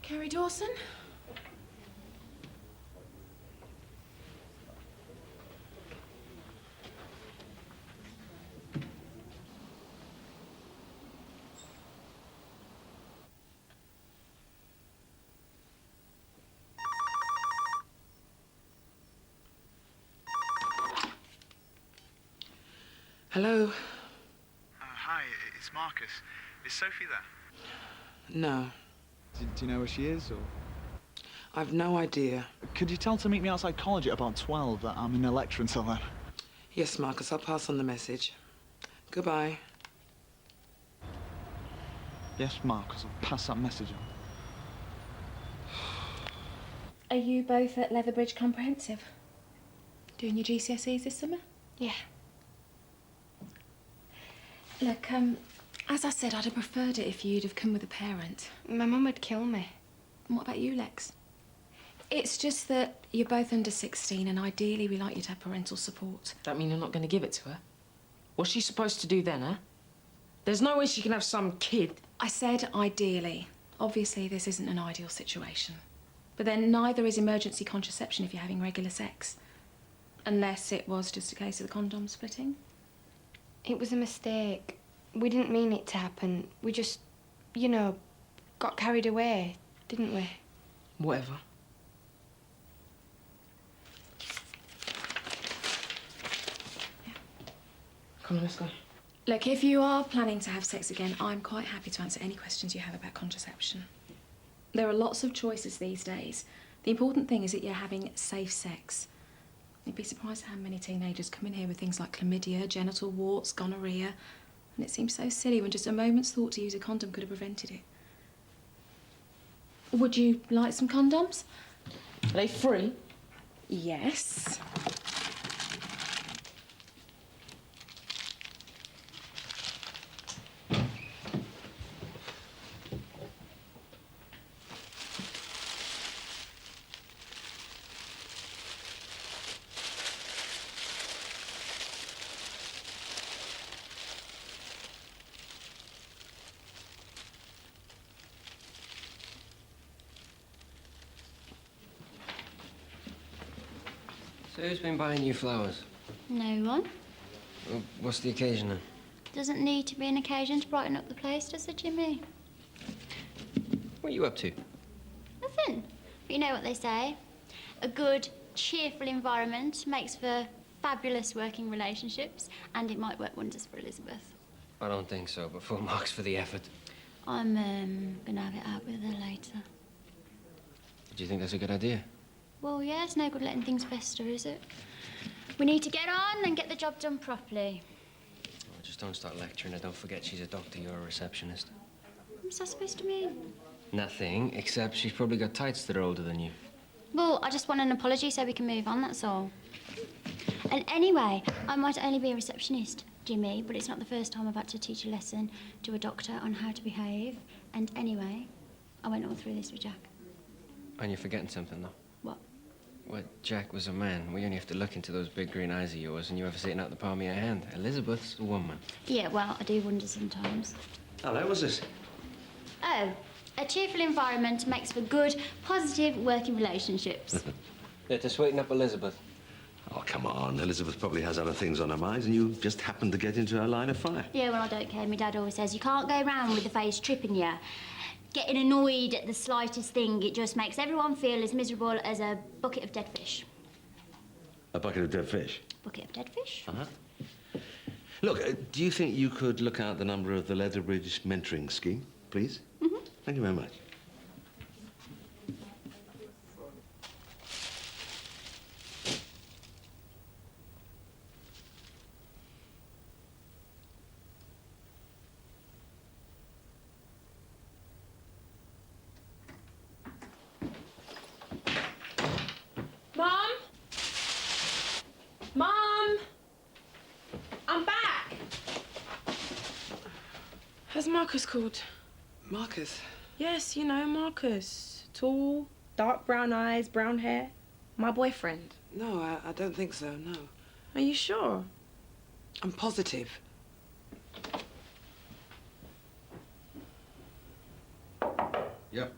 Kerry Dawson? Hello? Hi, it's Marcus. Is Sophie there? No. Do you know where she is, or...? I've no idea. Could you tell her to meet me outside college at about 12, that I'm in a lecture until then? Yes, Marcus, I'll pass on the message. Goodbye. Yes, Marcus, I'll pass that message on. Are you both at Leatherbridge Comprehensive? Doing your GCSEs this summer? Yeah. Look, as I said, I'd have preferred it if you'd have come with a parent. My mum would kill me. And what about you, Lex? It's just that you're both under 16 and ideally we like you to have parental support. That mean you're not going to give it to her? What's she supposed to do then, huh? There's no way she can have some kid. I said ideally. Obviously, this isn't an ideal situation. But then neither is emergency contraception if you're having regular sex. Unless it was just a case of the condom splitting. It was a mistake. We didn't mean it to happen. We just, you know, got carried away, didn't we? Whatever. Yeah. Come on, let's go. Look, if you are planning to have sex again, I'm quite happy to answer any questions you have about contraception. There are lots of choices these days. The important thing is that you're having safe sex. You'd be surprised how many teenagers come in here with things like chlamydia, genital warts, gonorrhea, and it seems so silly when just a moment's thought to use a condom could have prevented it. Would you like some condoms? Are they free? Yes. So who's been buying you flowers? No one. Well, what's the occasion then? Doesn't need to be an occasion to brighten up the place, does it, Jimmy? What are you up to? Nothing. But you know what they say. A good, cheerful environment makes for fabulous working relationships, and it might work wonders for Elizabeth. I don't think so, but full marks for the effort. I'm gonna have it out with her later. Do you think that's a good idea? Well, yeah, it's no good letting things fester, is it? We need to get on and get the job done properly. Well, just don't start lecturing her. Don't forget she's a doctor, you're a receptionist. What's that supposed to mean? Nothing, except she's probably got tights that are older than you. Well, I just want an apology so we can move on, that's all. And anyway, I might only be a receptionist, Jimmy, but it's not the first time I've had to teach a lesson to a doctor on how to behave. And anyway, I went all through this with Jack. And you're forgetting something, though. What? Well, Jack was a man. We only have to look into those big green eyes of yours and you have a sitting out the palm of your hand. Elizabeth's a woman. Yeah, well, I do wonder sometimes. Hello, what's this? Oh, a cheerful environment makes for good, positive working relationships. Yeah, to sweeten up Elizabeth. Oh, come on. Elizabeth probably has other things on her mind, and you just happened to get into her line of fire. Yeah, well, I don't care. My dad always says you can't go round with the face tripping you. Getting annoyed at the slightest thing, it just makes everyone feel as miserable as a bucket of dead fish. A bucket of dead fish? Bucket of dead fish? Uh-huh. Look, do you think you could look out the number of the Leatherbridge mentoring scheme, please? Mm-hmm. Thank you very much. Mom? Mom? I'm back! Has Marcus called? Marcus? Yes, you know, Marcus. Tall, dark brown eyes, brown hair. My boyfriend. No, I don't think so, no. Are you sure? I'm positive. Yep.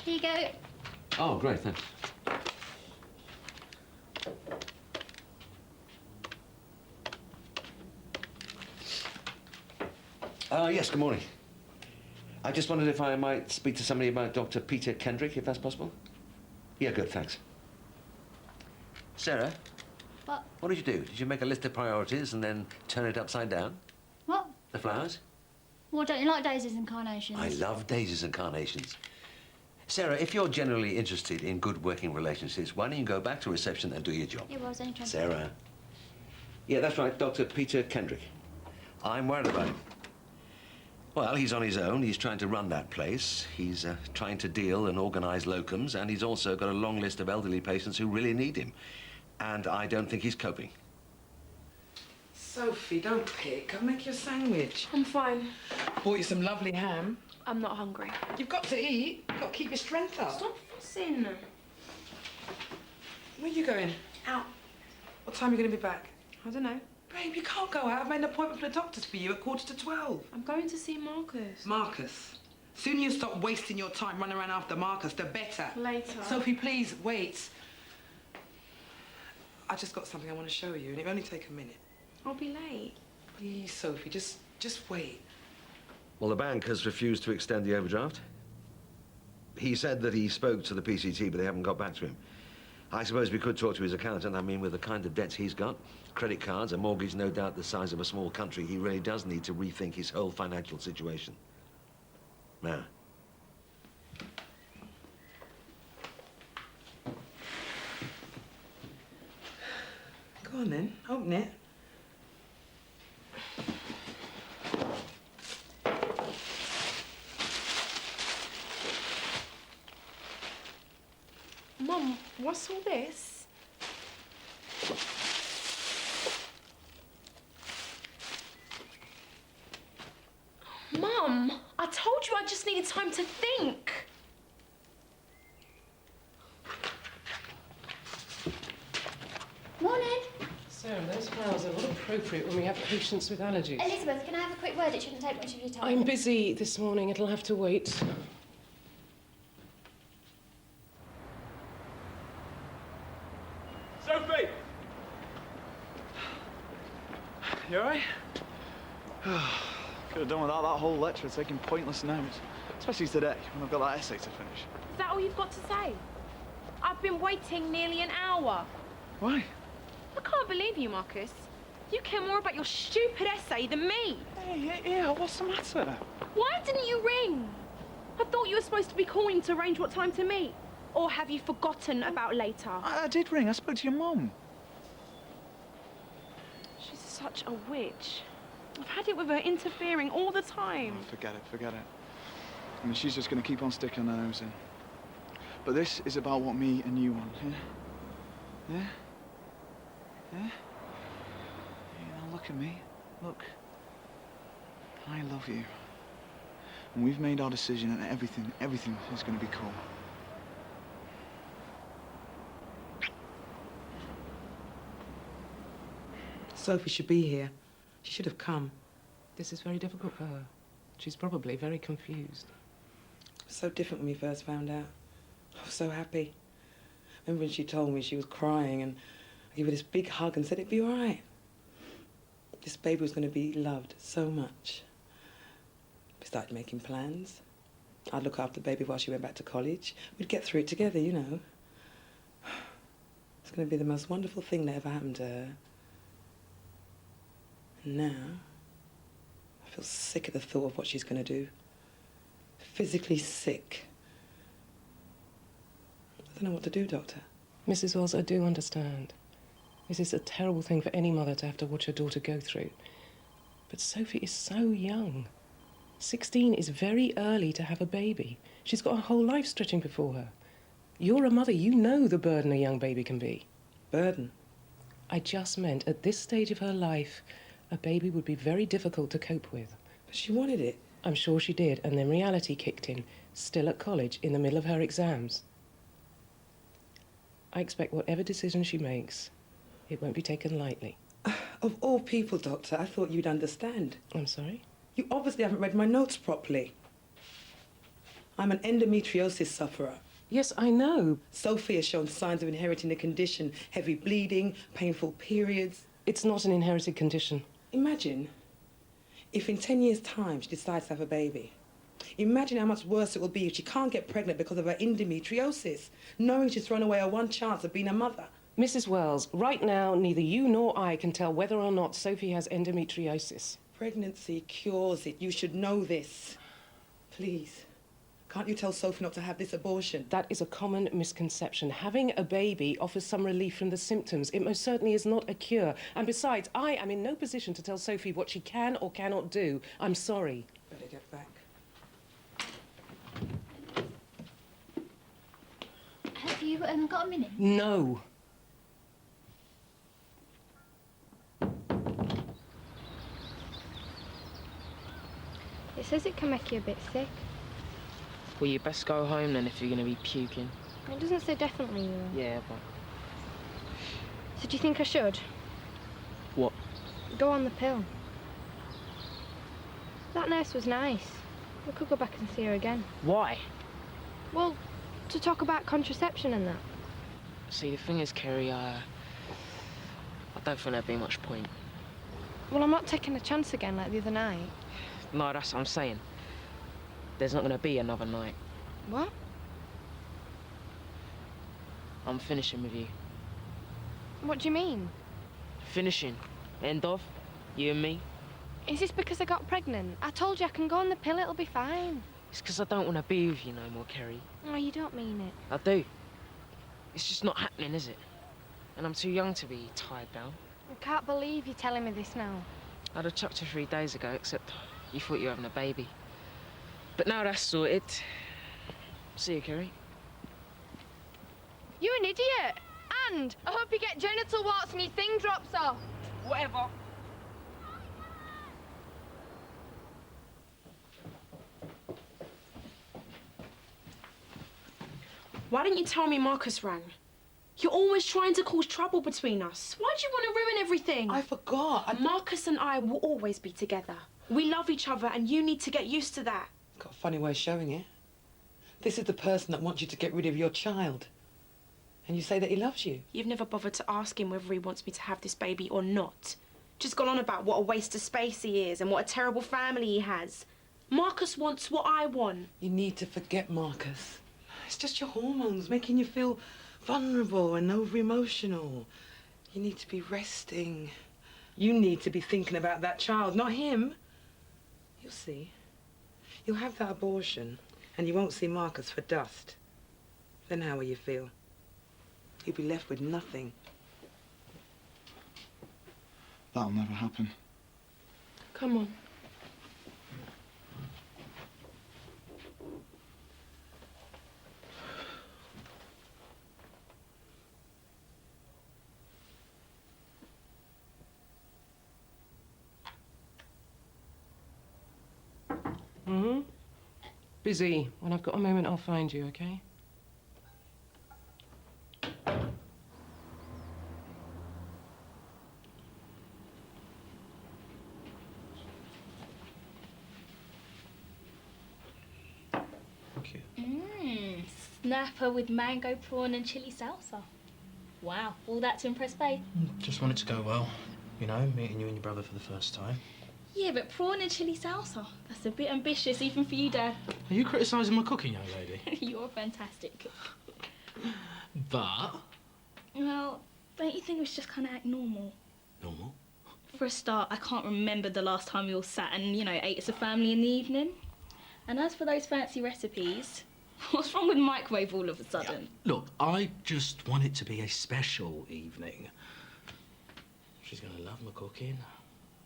Here you go. Oh, great, thanks. Yes, good morning. I just wondered if I might speak to somebody about Dr. Peter Kendrick, if that's possible. Yeah, good, thanks. Sarah? What did you do? Did you make a list of priorities and then turn it upside down? What? The flowers? Well, don't you like daisies and carnations? I love daisies and carnations. Sarah, if you're generally interested in good working relationships, why don't you go back to reception and do your job? Yeah, well, I was only trying to... Sarah. Yeah, that's right, Dr. Peter Kendrick. I'm worried about him. Well, he's on his own. He's trying to run that place. He's trying to deal and organise locums, and he's also got a long list of elderly patients who really need him. And I don't think he's coping. Sophie, don't pick. I'll make you a sandwich. I'm fine. Bought you some lovely ham. I'm not hungry. You've got to eat. You've got to keep your strength up. Stop fussing. Where are you going? Out. What time are you going to be back? I don't know. Babe, you can't go out. I've made an appointment for the doctors for you at 11:45. I'm going to see Marcus. Marcus. Sooner you stop wasting your time running around after Marcus, the better. Later. Sophie, please, wait. I just got something I want to show you, and it'll only take a minute. I'll be late. Please, Sophie, just wait. Well, the bank has refused to extend the overdraft. He said that he spoke to the PCT, but they haven't got back to him. I suppose we could talk to his accountant. I mean, with the kind of debts he's got, credit cards, a mortgage no doubt the size of a small country, he really does need to rethink his whole financial situation. Now. Go on then, open it. Mum, what's all this? Mum, I told you I just needed time to think. Morning. Sarah, those flowers are not appropriate when we have patients with allergies. Elizabeth, can I have a quick word? It shouldn't take much of your time. I'm busy this morning. It'll have to wait. Sophie! You all right? Could have done without that whole lecture taking pointless notes. Especially today, when I've got that essay to finish. Is that all you've got to say? I've been waiting nearly an hour. Why? I can't believe you, Marcus. You care more about your stupid essay than me. Hey, yeah, what's the matter? Why didn't you ring? I thought you were supposed to be calling to arrange what time to meet. Or have you forgotten about later? I did ring. I spoke to your mum. She's such a witch. I've had it with her interfering all the time. Oh, forget it, forget it. I mean, she's just going to keep on sticking her nose in. But this is about what me and you want, yeah? Yeah? Yeah? Now look at me. Look. I love you. And we've made our decision and everything is going to be cool. Sophie should be here. She should have come. This is very difficult for her. She's probably very confused. So different when we first found out. I was so happy. Remember when she told me she was crying and I gave her this big hug and said it'd be all right. This baby was going to be loved so much. We started making plans. I'd look after the baby while she went back to college. We'd get through it together, you know. It's going to be the most wonderful thing that ever happened to her. And now, I feel sick at the thought of what she's going to do. Physically sick. I don't know what to do, Doctor. Mrs. Wells, I do understand. This is a terrible thing for any mother to have to watch her daughter go through. But Sophie is so young. 16 is very early to have a baby. She's got her whole life stretching before her. You're a mother, you know the burden a young baby can be. Burden? I just meant at this stage of her life, a baby would be very difficult to cope with. But she wanted it. I'm sure she did, and then reality kicked in, still at college, in the middle of her exams. I expect whatever decision she makes, it won't be taken lightly. Of all people, Doctor, I thought you'd understand. I'm sorry? You obviously haven't read my notes properly. I'm an endometriosis sufferer. Yes, I know. Sophie has shown signs of inheriting the condition. Heavy bleeding, painful periods. It's not an inherited condition. Imagine if in 10 years' time she decides to have a baby. Imagine how much worse it will be if she can't get pregnant because of her endometriosis, knowing she's thrown away her one chance of being a mother. Mrs. Wells, right now, neither you nor I can tell whether or not Sophie has endometriosis. Pregnancy cures it. You should know this. Please. Can't you tell Sophie not to have this abortion? That is a common misconception. Having a baby offers some relief from the symptoms. It most certainly is not a cure. And besides, I am in no position to tell Sophie what she can or cannot do. I'm sorry. Better get back. Have you got a minute? No. It says it can make you a bit sick. Well, you best go home then if you're going to be puking. It doesn't say definitely, though. Yeah, but... So do you think I should? What? Go on the pill. That nurse was nice. We could go back and see her again. Why? Well, to talk about contraception and that. See, the thing is, Kerry, I don't think there'd be much point. Well, I'm not taking a chance again like the other night. No, that's what I'm saying. There's not going to be another night. What? I'm finishing with you. What do you mean? Finishing. End of. You and me. Is this because I got pregnant? I told you I can go on the pill, it'll be fine. It's because I don't want to be with you no more, Kerry. Oh, you don't mean it. I do. It's just not happening, is it? And I'm too young to be tied down. I can't believe you're telling me this now. I'd have chucked her 3 days ago, except you thought you were having a baby. But now that's sorted. See you, Kerry. You're an idiot. And I hope you get genital warts and your thing drops off. Whatever. Why didn't you tell me Marcus rang? You're always trying to cause trouble between us. Why do you want to ruin everything? I forgot. Marcus and I will always be together. We love each other and you need to get used to that. Got a funny way of showing it. This is the person that wants you to get rid of your child. And you say that he loves you. You've never bothered to ask him whether he wants me to have this baby or not. Just gone on about what a waste of space he is and what a terrible family he has. Marcus wants what I want. You need to forget Marcus. It's just your hormones making you feel vulnerable and over-emotional. You need to be resting. You need to be thinking about that child, not him. You'll see. You'll have that abortion and you won't see Marcus for dust. Then how will you feel? You'll be left with nothing. That'll never happen. Come on. Mm-hmm. Busy. When I've got a moment, I'll find you, okay? Thank you. Snapper with mango prawn and chili salsa. Wow, all that to impress Faith? Just want it to go well. You know, meeting you and your brother for the first time. Yeah, but prawn and chili salsa, that's a bit ambitious even for you, Dad. Are you criticising my cooking, young lady? You're a fantastic cook. But... Well, don't you think we should just kind of act normal? Normal? For a start, I can't remember the last time we all sat and, you know, ate as a family in the evening. And as for those fancy recipes, what's wrong with microwave all of a sudden? Yeah. Look, I just want it to be a special evening. She's going to love my cooking,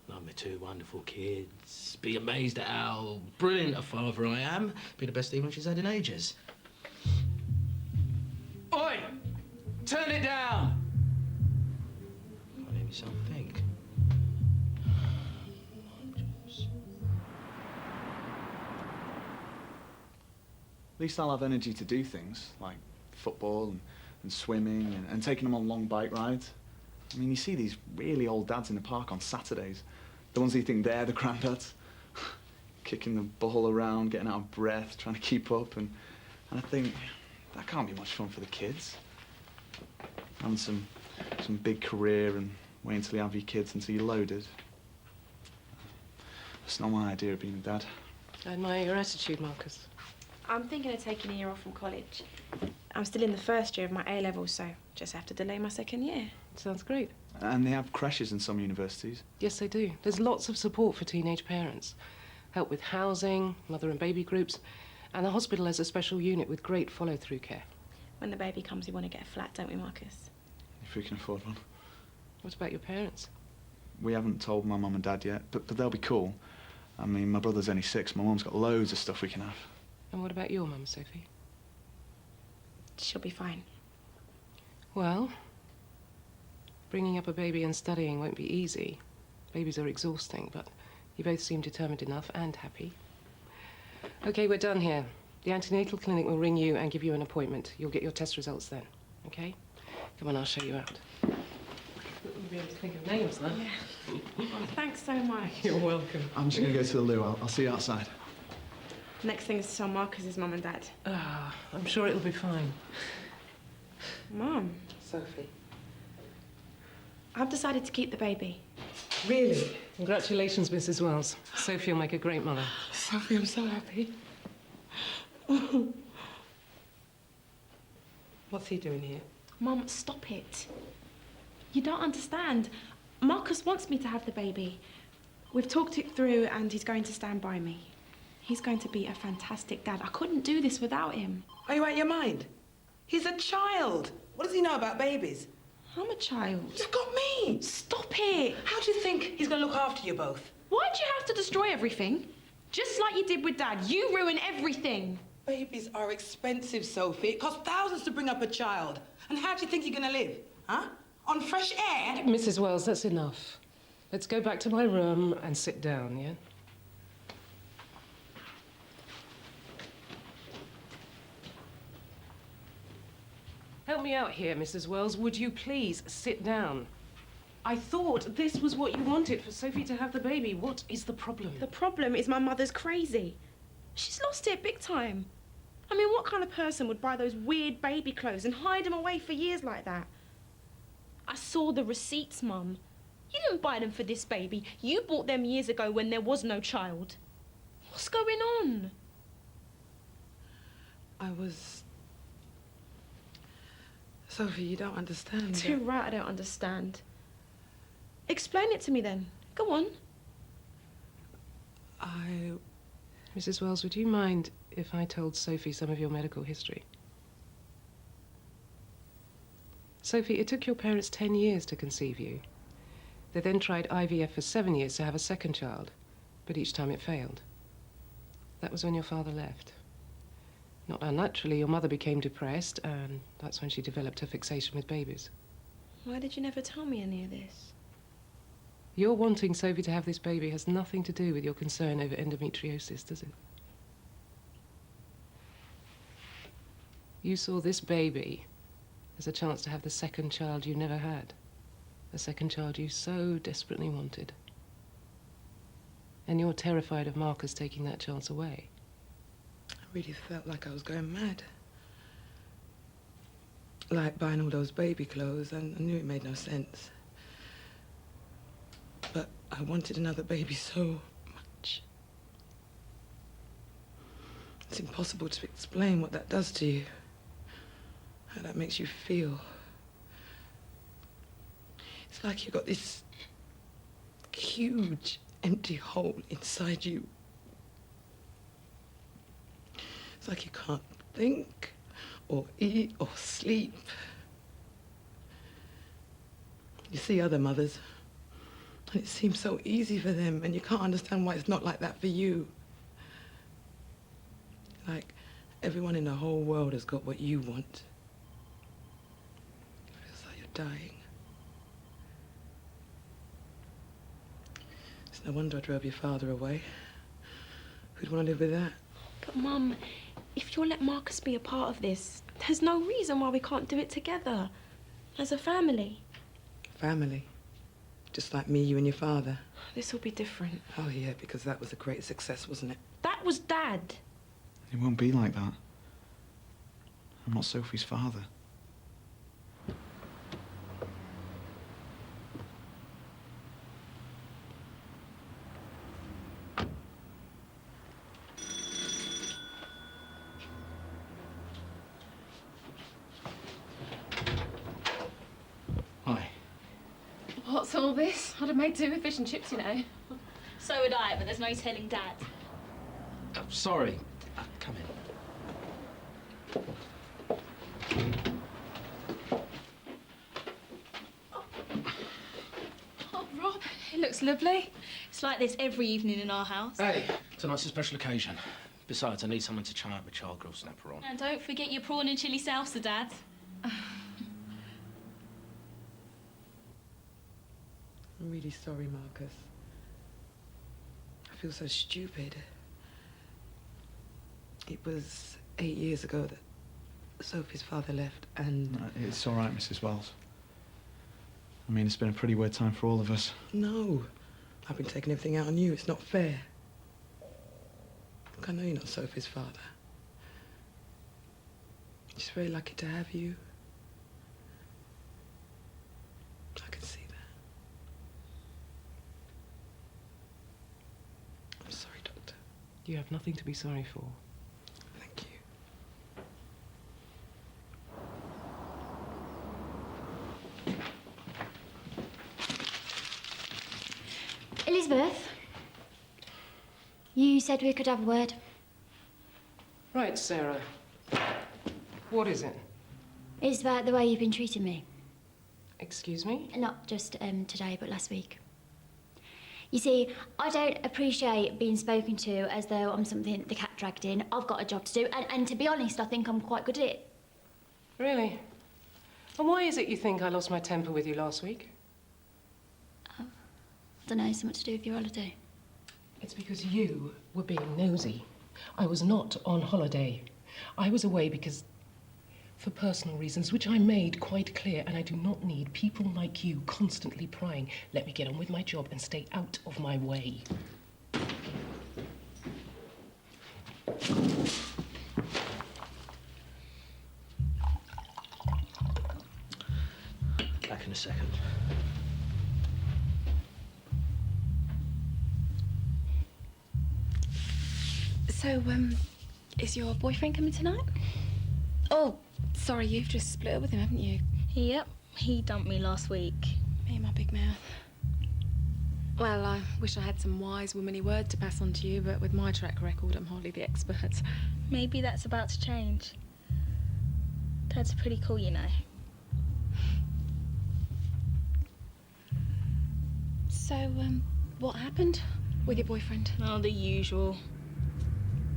love my 2 wonderful kids, be amazed at how brilliant a father I am, be the best evening she's had in ages. Oi! Turn it down! Can't hear myself think. At least I'll have energy to do things, like football and swimming and taking them on long bike rides. I mean, you see these really old dads in the park on Saturdays, the ones who think they're the granddads. kicking the ball around, getting out of breath, trying to keep up, and I think that can't be much fun for the kids. Having some big career and waiting until you have your kids until you're loaded. It's not my idea of being a dad. I admire your attitude, Marcus. I'm thinking of taking a year off from college. I'm still in the first year of my A-levels, so just have to delay my second year. Sounds great. And they have creches in some universities. Yes, they do. There's lots of support for teenage parents. Help with housing, mother and baby groups, and the hospital has a special unit with great follow-through care. When the baby comes, we want to get a flat, don't we, Marcus? If we can afford one. What about your parents? We haven't told my mum and dad yet, but they'll be cool. I mean, my brother's only 6. My mum's got loads of stuff we can have. And what about your mum, Sophie? She'll be fine. Well, bringing up a baby and studying won't be easy. Babies are exhausting, but you both seem determined enough and happy. Okay, we're done here. The antenatal clinic will ring you and give you an appointment. You'll get your test results then, okay? Come on, I'll show you out. You'll be able to think of names, though. Yeah. Oh, thanks so much. You're welcome. I'm just going to go to the loo. I'll see you outside. Next thing is to tell Marcus's mum and dad. Ah, I'm sure it'll be fine. Mum. Sophie. I've decided to keep the baby. Really? Congratulations, Mrs. Wells. Sophie will make a great mother. Sophie, I'm so happy. What's he doing here? Mum, stop it. You don't understand. Marcus wants me to have the baby. We've talked it through and he's going to stand by me. He's going to be a fantastic dad. I couldn't do this without him. Are you out of your mind? He's a child. What does he know about babies? I'm a child. You've got me. Stop it. How do you think he's going to look after you both? Why'd you have to destroy everything? Just like you did with Dad. You ruin everything. Babies are expensive, Sophie. It costs thousands to bring up a child. And how do you think you're going to live? Huh? On fresh air? Mrs. Wells, that's enough. Let's go back to my room and sit down, yeah? Help me out here, Mrs. Wells. Would you please sit down? I thought this was what you wanted, for Sophie to have the baby. What is the problem? The problem is my mother's crazy. She's lost it big time. I mean, what kind of person would buy those weird baby clothes and hide them away for years like that? I saw the receipts, Mum. You didn't buy them for this baby. You bought them years ago when there was no child. What's going on? Sophie, you don't understand. Too right, I don't understand. Explain it to me then. Go on. Mrs. Wells, would you mind if I told Sophie some of your medical history? Sophie, it took your parents 10 years to conceive you. They then tried IVF for 7 years to have a second child, but each time it failed. That was when your father left. Not unnaturally, your mother became depressed, and that's when she developed her fixation with babies. Why did you never tell me any of this? Your wanting Sophie to have this baby has nothing to do with your concern over endometriosis, does it? You saw this baby as a chance to have the second child you never had. The second child you so desperately wanted. And you're terrified of Marcus taking that chance away. I really felt like I was going mad. Like buying all those baby clothes, and I knew it made no sense. But I wanted another baby so much. It's impossible to explain what that does to you. How that makes you feel. It's like you've got this huge empty hole inside you. It's like you can't think or eat or sleep. You see other mothers, and it seems so easy for them, and you can't understand why it's not like that for you. Like everyone in the whole world has got what you want. It feels like you're dying. It's no wonder I drove your father away. Who'd want to live with that? But, Mum, if you'll let Marcus be a part of this, there's no reason why we can't do it together. As a family. Family? Just like me, you and your father. This will be different. Oh, yeah, because that was a great success, wasn't it? That was Dad. It won't be like that. I'm not Sophie's father. Hi. What's all this? I'd have made 2 with fish and chips, you know. So would I, but there's no telling Dad. Sorry. Come in. Oh, Rob, it looks lovely. It's like this every evening in our house. Hey, tonight's a special occasion. Besides, I need someone to try out my child grill snapper on. And don't forget your prawn and chilli salsa, Dad. I'm really sorry, Marcus. I feel so stupid. It was 8 years ago that Sophie's father left, and... No, it's all right, Mrs. Wells. I mean, it's been a pretty weird time for all of us. No. I've been taking everything out on you. It's not fair. Look, I know you're not Sophie's father. She's very lucky to have you. I can see that. I'm sorry, Doctor. You have nothing to be sorry for. Thank you. Elizabeth, you said we could have a word. Right, Sarah. What is it? It's about the way you've been treating me. Excuse me? Not just today, but last week. You see, I don't appreciate being spoken to as though I'm something the cat dragged in. I've got a job to do, and to be honest, I think I'm quite good at it. Really? And why is it you think I lost my temper with you last week? I don't know, something to do with your holiday. It's because you were being nosy. I was not on holiday. I was away because... for personal reasons, which I made quite clear, and I do not need people like you constantly prying. Let me get on with my job and stay out of my way. Back in a second. So, is your boyfriend coming tonight? Oh, sorry, you've just split up with him, haven't you? Yep, he dumped me last week. Me and my big mouth. Well, I wish I had some wise womanly word to pass on to you, but with my track record, I'm hardly the expert. Maybe that's about to change. Dad's pretty cool, you know. So, what happened with your boyfriend? Oh, the usual.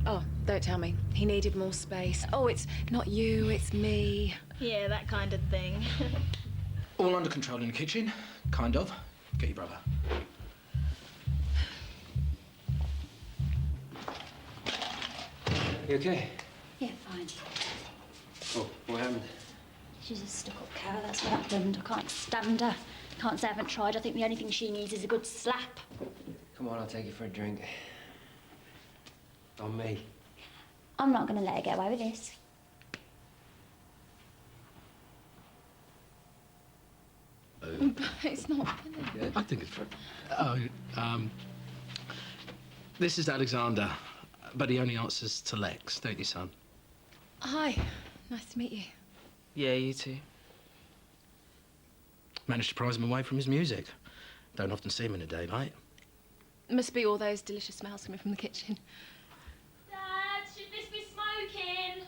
Oh, don't tell me. He needed more space. Oh, it's not you, it's me. Yeah, that kind of thing. All under control in the kitchen, kind of. Get your brother. You okay? Yeah, fine. Oh, what happened? She's a stuck-up cow, that's what happened. I can't stand her. Can't say I haven't tried. I think the only thing she needs is a good slap. Come on, I'll take you for a drink. On me. I'm not going to let her get away with this. It's not funny. I think it's fun. Oh, this is Alexander, but he only answers to Lex, don't you, son? Hi, nice to meet you. Yeah, you too. Managed to prise him away from his music. Don't often see him in the daylight. Must be all those delicious smells coming from the kitchen. Dad, should this be smoking?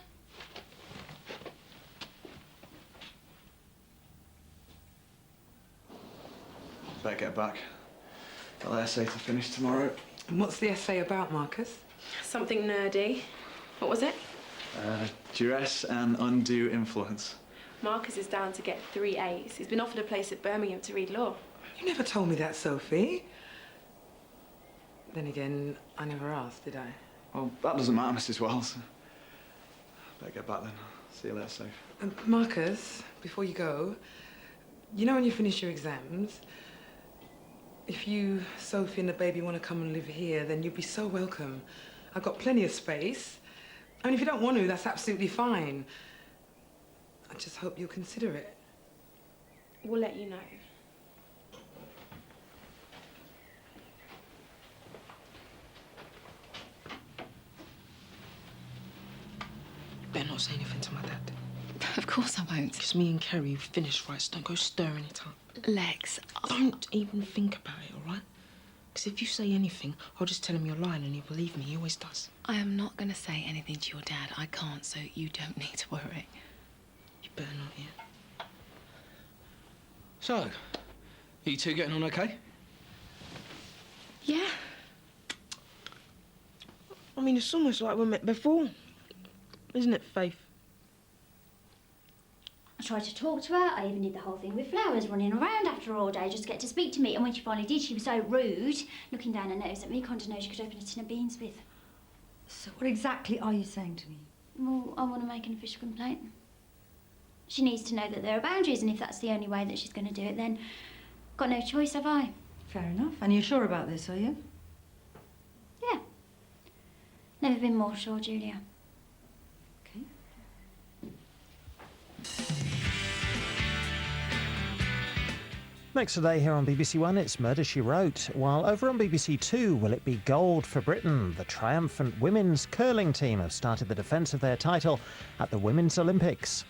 Better get back. Got that essay to finish tomorrow. And what's the essay about, Marcus? Something nerdy. What was it? Duress and undue influence. Marcus is down to get 3 A's. He's been offered a place at Birmingham to read law. You never told me that, Sophie. Then again, I never asked, did I? Well, that doesn't matter, Mrs. Wells. Better get back then. See you later, Soph. Marcus, before you go, you know when you finish your exams, If you, Sophie and the baby want to come and live here, then you'll be so welcome. I've got plenty of space. I mean, if you don't want to, that's absolutely fine. I just hope you'll consider it. We'll let you know. You better not say anything to my dad. Of course I won't. Because me and Kerry have finished, right? So don't go stirring it up. Lex, Don't even think about it, all right? Because if you say anything, I'll just tell him you're lying and he'll believe me. He always does. I am not going to say anything to your dad. I can't, so you don't need to worry. You better not, yeah? So, you two getting on okay? Yeah. I mean, it's almost like we met before. Isn't it, Faith? I tried to talk to her. I even did the whole thing with flowers, running around after her all day just to get to speak to me. And when she finally did, she was so rude, looking down her nose at me, can't know she could open a tin of beans with. So what exactly are you saying to me? Well, I want to make an official complaint. She needs to know that there are boundaries, and if that's the only way that she's going to do it, then got no choice, have I? Fair enough. And you're sure about this, are you? Yeah. Never been more sure, Julia. Okay. Next today here on BBC One, it's Murder, She Wrote. While over on BBC Two, will it be gold for Britain? The triumphant women's curling team have started the defence of their title at the Women's Olympics.